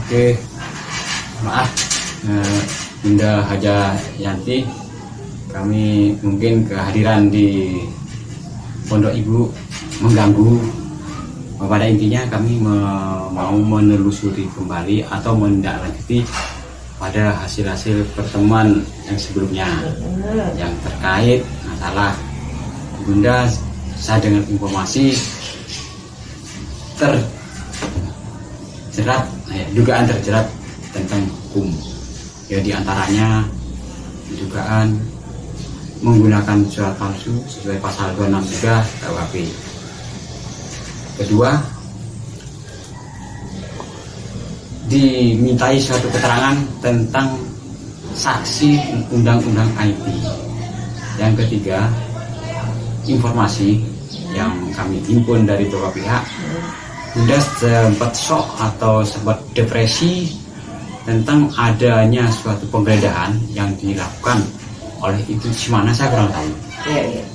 Oke, maaf Bunda Haja Yanti, kami mungkin kehadiran di pondok ibu mengganggu. Pada intinya kami mau menelusuri kembali atau menindaklanjuti pada hasil-hasil pertemuan yang sebelumnya yang terkait masalah Bunda. Saya dengan informasi dugaan terjerat tentang hukum, ya diantaranya dugaan menggunakan surat palsu sesuai pasal 263 KUHP. Kedua, dimintai suatu keterangan tentang saksi undang-undang IT. Yang ketiga, informasi yang kami himpun dari beberapa pihak, Bunda sempat shock atau sempat depresi tentang adanya suatu penggeledahan yang dilakukan oleh itu mana saya kurang tahu.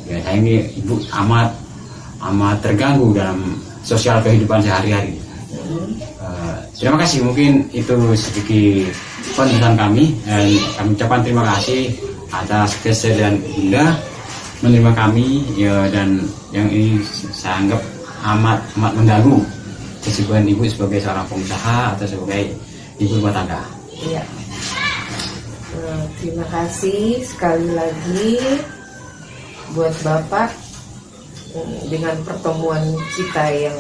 Ya, saya ini ibu amat terganggu dalam sosial kehidupan sehari-hari. Terima kasih, mungkin itu sedikit penjelasan kami, dan kami ucapkan terima kasih atas kesediaan Bunda menerima kami, ya, dan yang ini saya anggap amat mengganggu kesibukan ibu sebagai seorang pengusaha atau sebagai ibu rumah tangga. Iya. Terima kasih sekali lagi buat Bapak dengan pertemuan kita yang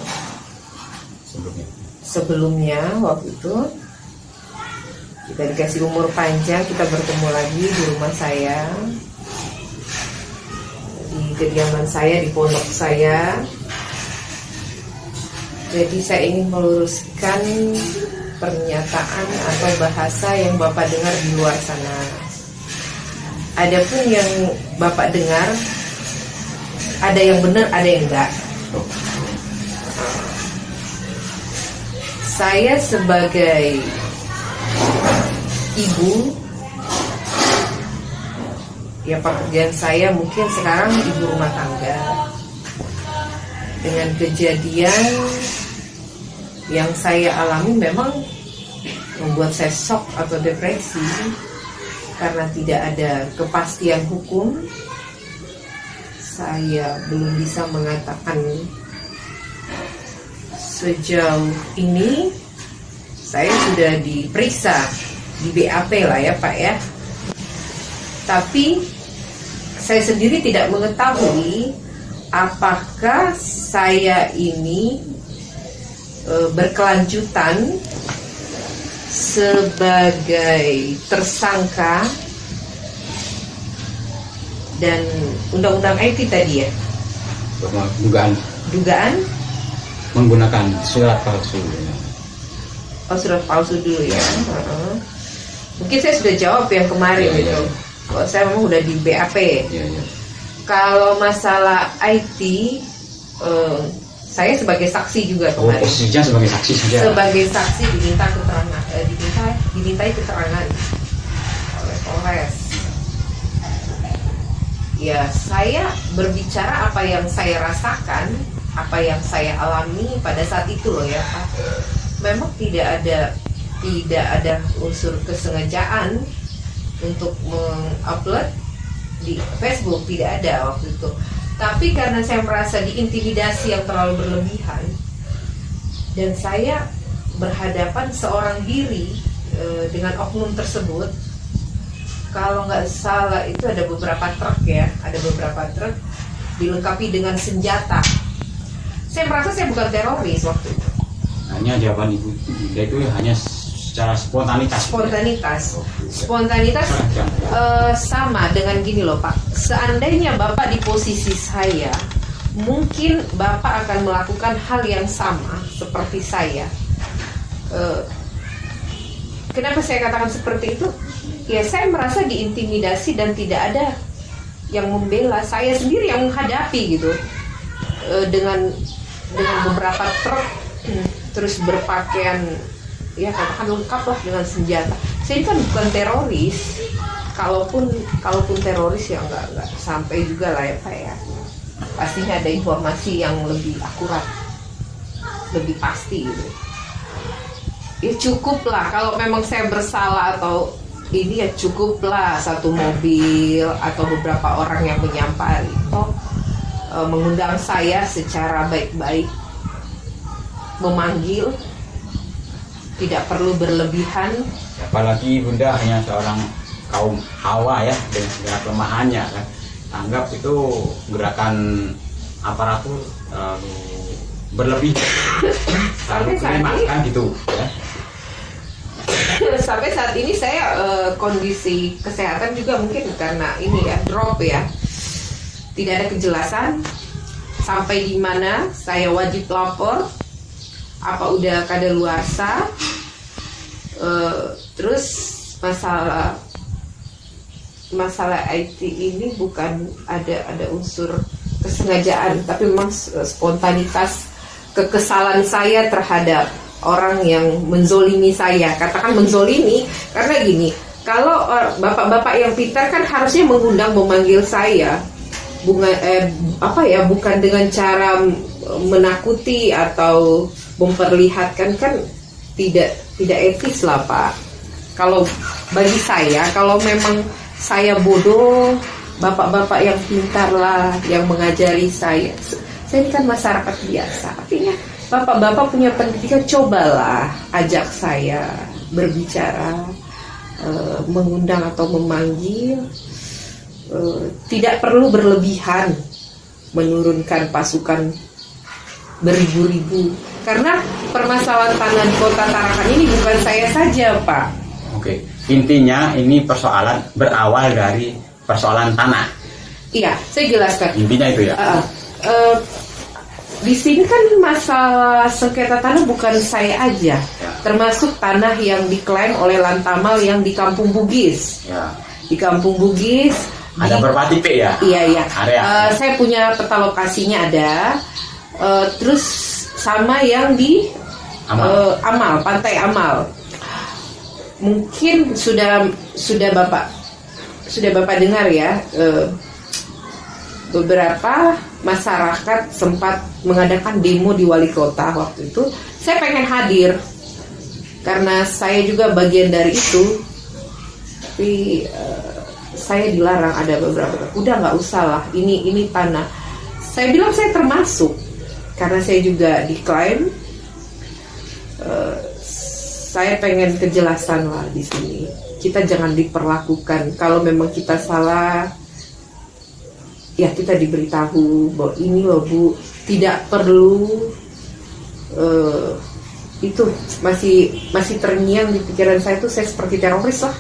sebelumnya. Waktu itu kita dikasih umur panjang, kita bertemu lagi di rumah saya, di kediaman saya, di pondok saya. Jadi saya ingin meluruskan pernyataan atau bahasa yang Bapak dengar di luar sana. Adapun yang Bapak dengar, ada yang benar, ada yang enggak. Saya sebagai ibu, ya pekerjaan saya mungkin sekarang ibu rumah tangga. Dengan kejadian yang saya alami memang membuat saya shock atau depresi karena tidak ada kepastian hukum. Saya belum bisa mengatakan sejauh ini saya sudah diperiksa di BAP lah ya Pak ya. Tapi saya sendiri tidak mengetahui apakah saya ini berkelanjutan sebagai tersangka dan undang-undang IT tadi ya. Dugaan menggunakan surat palsu. Oh, surat palsu dulu ya. Mungkin saya sudah jawab yang kemarin gitu. Oh, saya memang udah di BAP. Kalau masalah IT, saya sebagai saksi juga kemarin. Posisinya sebagai saksi saja. Sebagai saksi diminta keterangan, dimintai keterangan oleh Polres. Ya, saya berbicara apa yang saya rasakan, apa yang saya alami pada saat itu loh ya Pak. Memang tidak ada unsur kesengajaan untuk mengupload di Facebook, tidak ada waktu itu. Tapi karena saya merasa diintimidasi yang terlalu berlebihan, dan saya berhadapan seorang diri dengan oknum tersebut. Kalau nggak salah itu ada beberapa truk ya, dilengkapi dengan senjata. Saya merasa saya bukan teroris waktu itu. Hanya jawaban ibu itu hanya secara spontanitas. Sama dengan gini loh Pak. Seandainya Bapak di posisi saya, mungkin Bapak akan melakukan hal yang sama seperti saya. Kenapa saya katakan seperti itu? Ya saya merasa diintimidasi dan tidak ada yang membela. Saya sendiri yang menghadapi gitu, dengan beberapa truk, terus berpakaian ya katakan lengkap lah dengan senjata. Saya ini kan bukan teroris. Kalaupun teroris ya nggak sampai juga lah ya Pak ya. Pastinya ada informasi yang lebih akurat, lebih pasti gitu. ya cukup lah kalau memang saya bersalah atau ini, ya cukuplah satu mobil atau beberapa orang yang menyampaikan mengundang saya secara baik-baik, memanggil, tidak perlu berlebihan. Apalagi Bunda hanya seorang kaum Hawa ya, dengan segala kelemahannya kan. Anggap itu gerakan aparatur berlebih, Sampai saat ini, kan gitu ya. sampai saat ini saya kondisi kesehatan juga mungkin karena ini ya drop ya, tidak ada kejelasan sampai di mana saya wajib lapor, apa udah kadaluarsa. Terus masalah IT ini bukan ada unsur kesengajaan, tapi memang spontanitas kekesalan saya terhadap orang yang menzolimi saya. Katakan menzolimi karena gini, kalau bapak-bapak yang pintar kan harusnya mengundang, memanggil saya, bukan dengan cara menakuti atau memperlihatkan, kan tidak etis lah Pak. Kalau bagi saya, kalau memang saya bodoh, bapak-bapak yang pintar lah yang mengajari saya. Saya ini kan masyarakat biasa, artinya bapak-bapak punya pendidikan, cobalah ajak saya berbicara, mengundang atau memanggil. Tidak perlu berlebihan menurunkan pasukan beribu-ribu, karena permasalahan tanah di Kota Tarakan ini bukan saya saja Pak. Oke, intinya ini persoalan berawal dari persoalan tanah. Iya, saya jelaskan. Intinya itu ya. Di sini kan masalah sengketa tanah bukan saya aja, termasuk tanah yang diklaim oleh Lantamal yang di Kampung Bugis. Ya. Di Kampung Bugis. Ada berapa tipe ya? Iya. Area. Saya punya peta lokasinya ada. Terus sama yang di Amal, Pantai Amal. Mungkin sudah Bapak dengar ya. Beberapa masyarakat sempat mengadakan demo di wali kota waktu itu. Saya pengen hadir karena saya juga bagian dari itu, tapi saya dilarang. Ada beberapa, udah nggak usah lah, ini tanah. Saya bilang saya termasuk karena saya juga diklaim. Saya pengen kejelasan lah di sini. Kita jangan diperlakukan, kalau memang kita salah ya kita diberitahu bahwa ini loh Bu, tidak perlu itu masih terngiang di pikiran saya tuh saya seperti teroris lah.